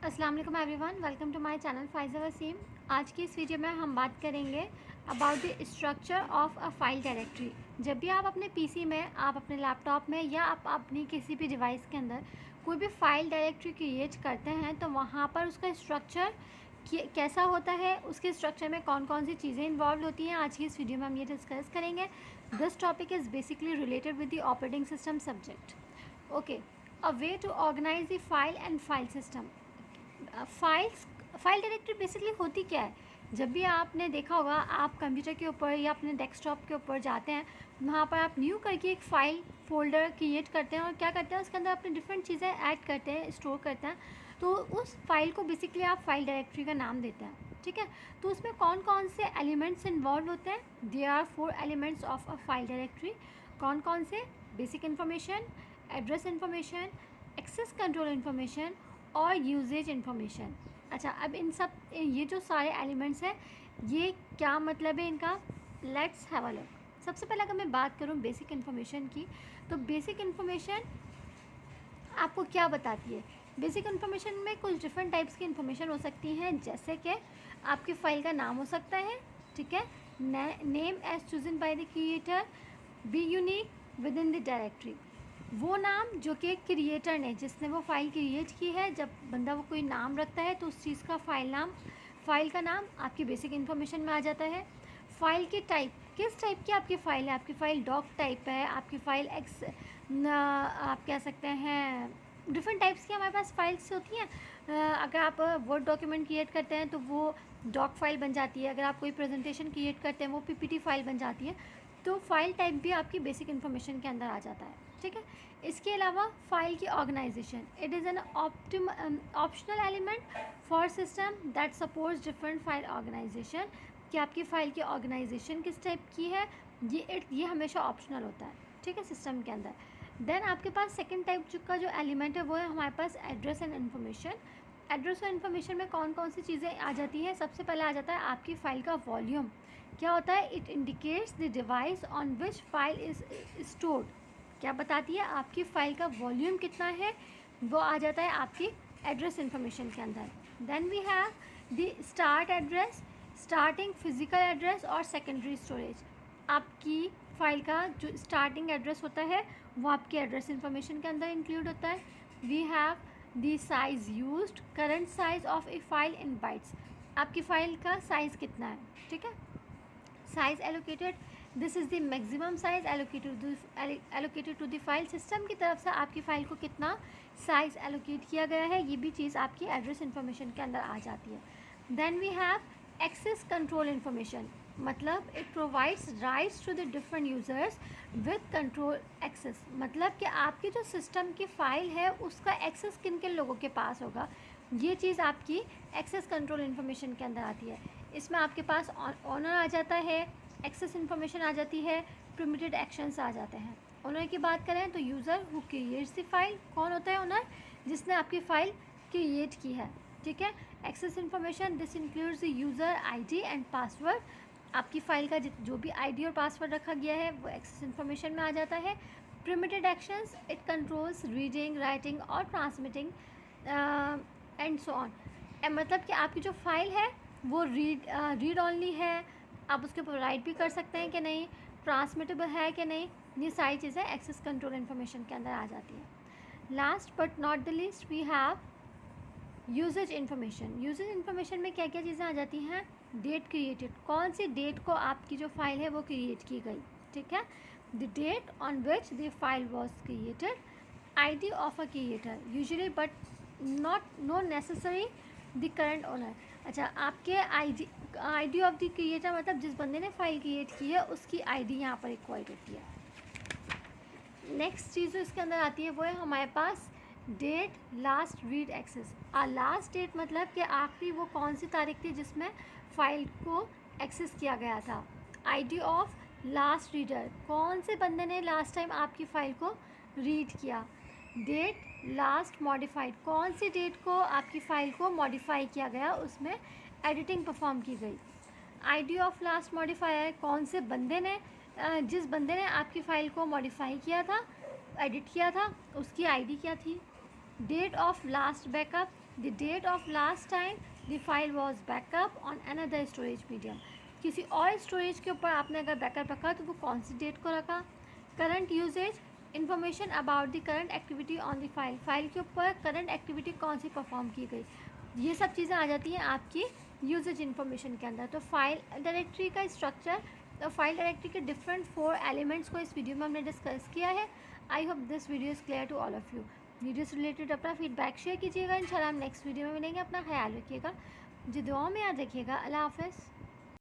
अस्सलाम वालेकुम everyone, welcome to my channel Faiza Waseem. आज की इस वीडियो में हम बात करेंगे about the structure of a file directory. जब भी आप अपने पीसी में, आप अपने लैपटॉप में या आप अपनी किसी भी डिवाइस के अंदर कोई भी फाइल डायरेक्टरी क्रिएट करते हैं तो वहाँ पर उसका स्ट्रक्चर कैसा होता है, उसके स्ट्रक्चर में कौन कौन सी चीज़ें इन्वॉल्व होती हैं, आज की इस वीडियो में हम ये डिस्कस करेंगे। This topic is basically related with the operating system subject. Okay, a way to organize the file and file system. File directory basically होती क्या है? जब भी आपने देखा होगा, आप कंप्यूटर के ऊपर या अपने डेस्कटॉप के ऊपर जाते हैं, वहाँ पर आप न्यू करके एक फ़ाइल फोल्डर क्रिएट करते हैं और क्या करते हैं, उसके अंदर अपनी डिफरेंट चीज़ें ऐड करते हैं, स्टोर करते हैं। तो उस फाइल को बेसिकली आप फाइल डायरेक्टरी का नाम देते हैं, ठीक है। तो उसमें कौन कौन से एलिमेंट्स इन्वॉल्व होते हैं? There are 4 elements of a file directory. कौन कौन से? Basic information, address information, access control information और यूजेज इन्फॉर्मेशन। अच्छा, अब इन सब ये जो सारे एलिमेंट्स हैं, ये क्या मतलब है इनका? Let's have a look. सबसे पहले अगर मैं बात करूँ बेसिक इन्फॉर्मेशन की, तो बेसिक इन्फॉर्मेशन आपको क्या बताती है? बेसिक इन्फॉर्मेशन में कुछ डिफरेंट टाइप्स की इन्फॉर्मेशन हो सकती हैं, जैसे कि आपकी फ़ाइल का नाम हो सकता है, ठीक है। Name as chosen by the creator, be unique within the directory. वो नाम जो कि क्रिएटर ने, जिसने वो फ़ाइल क्रिएट की है, जब बंदा वो कोई नाम रखता है तो उस चीज़ का फ़ाइल का नाम आपकी बेसिक इन्फॉर्मेशन में आ जाता है। फ़ाइल की टाइप, किस टाइप की आपकी फ़ाइल है? आपकी फ़ाइल डॉक टाइप है, आपकी फ़ाइल आप कह सकते हैं डिफरेंट टाइप्स की हमारे पास फाइल्स होती हैं। अगर आप वर्ड डॉक्यूमेंट क्रिएट करते हैं तो वो डॉक फाइल बन जाती है। अगर आप कोई प्रेजेंटेशन क्रिएट करते हैं वो पीपीटी फाइल बन जाती है। तो फाइल टाइप भी आपकी बेसिक इन्फॉर्मेशन के अंदर आ जाता है, ठीक है। इसके अलावा फ़ाइल की organization, it is an optional element for system that supports different file organization. कि आपकी फ़ाइल की ऑर्गेनाइजेशन किस टाइप की है, ये हमेशा ऑप्शनल होता है, ठीक है, सिस्टम के अंदर। देन आपके पास सेकेंड टाइप का जो एलिमेंट है वो है हमारे पास एड्रेस एंड इन्फॉर्मेशन। एड्रेस और इन्फॉर्मेशन में कौन कौन सी चीज़ें आ जाती हैं? सबसे पहले आ जाता है आपकी फ़ाइल का वॉल्यूम। क्या होता है? It indicates the device on which file is stored. क्या बताती है? आपकी फ़ाइल का वॉल्यूम कितना है, वो आ जाता है आपकी एड्रेस इन्फॉर्मेशन के अंदर। Then we have the start address, starting physical address और सेकेंडरी स्टोरेज। आपकी फ़ाइल का जो स्टार्टिंग एड्रेस होता है वो आपके एड्रेस इन्फॉर्मेशन के अंदर इंक्लूड होता है। We have the size used, current size of a file in bytes. आपकी फ़ाइल का साइज़ कितना है, ठीक है। Size allocated, this is the maximum size allocated to the file. System की तरफ से आपकी फ़ाइल को कितना साइज़ एलोकेट किया गया है, ये भी चीज़ आपकी एड्रेस इन्फॉर्मेशन के अंदर आ जाती है। Then we have access control information, मतलब it provides rights to the different users with control access. मतलब कि आपकी जो सिस्टम की फ़ाइल है उसका एक्सेस किन किन लोगों के पास होगा, ये चीज़ आपकी एक्सेस कंट्रोल इन्फॉर्मेशन के अंदर आती है। इसमें आपके पास ऑनर आ जाता है, एक्सेस इन्फॉर्मेशन आ जाती है, परमिटेड एक्शंस आ जाते हैं। ओनर की बात करें तो user who creates the file. कौन होता है ओनर? जिसने आपकी फ़ाइल क्रिएट की है, ठीक है। Access information, this includes the user ID and password. आपकी फ़ाइल का जो भी आईडी और पासवर्ड रखा गया है वो एक्सेस इन्फॉर्मेशन में आ जाता है। Permitted actions, it controls reading, writing और ट्रांसमिटिंग एंड सो ऑन। मतलब कि आपकी जो फाइल है वो रीड ओनली है, आप उसके ऊपर राइट भी कर सकते हैं कि नहीं, ट्रांसमिटेबल है कि नहीं, ये सारी चीज़ें एक्सेस कंट्रोल इन्फॉर्मेशन के अंदर आ जाती है। Last but not the least we have usage information. Usage information में क्या क्या चीज़ें आ जाती हैं? डेट क्रिएटेड, कौन सी डेट को आपकी जो फाइल है वो क्रिएट की गई, ठीक है। The date on which the file was created, ID of a creator usually but no necessary the current owner. अच्छा, आपके आईडी ऑफ द क्रिएटर, मतलब जिस बंदे ने फाइल क्रिएट की है उसकी आईडी यहाँ पर रिक्वायर्ड होती है। नेक्स्ट चीज़ जो इसके अंदर आती है वो है हमारे पास date last read access. Last date मतलब कि आखिरी वो कौन सी तारीख थी जिसमें फ़ाइल को एक्सेस किया गया था। आईडी ऑफ लास्ट रीडर, कौन से बंदे ने लास्ट टाइम आपकी फ़ाइल को रीड किया। डेट लास्ट मॉडिफाइड, कौन सी डेट को आपकी फ़ाइल को मॉडिफाई किया गया, उसमें एडिटिंग परफॉर्म की गई। आईडी ऑफ लास्ट मॉडिफायर, कौन से बंदे ने जिस बंदे ने आपकी फ़ाइल को मॉडिफाई किया था, एडिट किया था, उसकी आईडी क्या थी। Date of last backup, the date of last time the file was backup on another storage medium, किसी और स्टोरेज के ऊपर आपने अगर बैकअप रखा तो वो कौन सी डेट को रखा। Current usage, information about the current activity on the file, file के ऊपर करंट एक्टिविटी कौन सी परफॉर्म की गई, ये सब चीज़ें आ जाती हैं आपकी यूजेज इन्फॉर्मेशन के अंदर। तो फाइल डायरेक्टरी का स्ट्रक्चर, तो फाइल डायरेक्टरी के डिफरेंट 4 एलिमेंट्स को इस वीडियो में हमने डिस्कस किया है। I hope this video is clear to all of you. Video से रिलेटेड अपना फीडबैक शेयर कीजिएगा। इंशाल्लाह हम नेक्स्ट वीडियो में मिलेंगे। अपना ख्याल रखिएगा, मुझे दुआओं में याद रखिएगा। अल्लाह हाफ़िज़।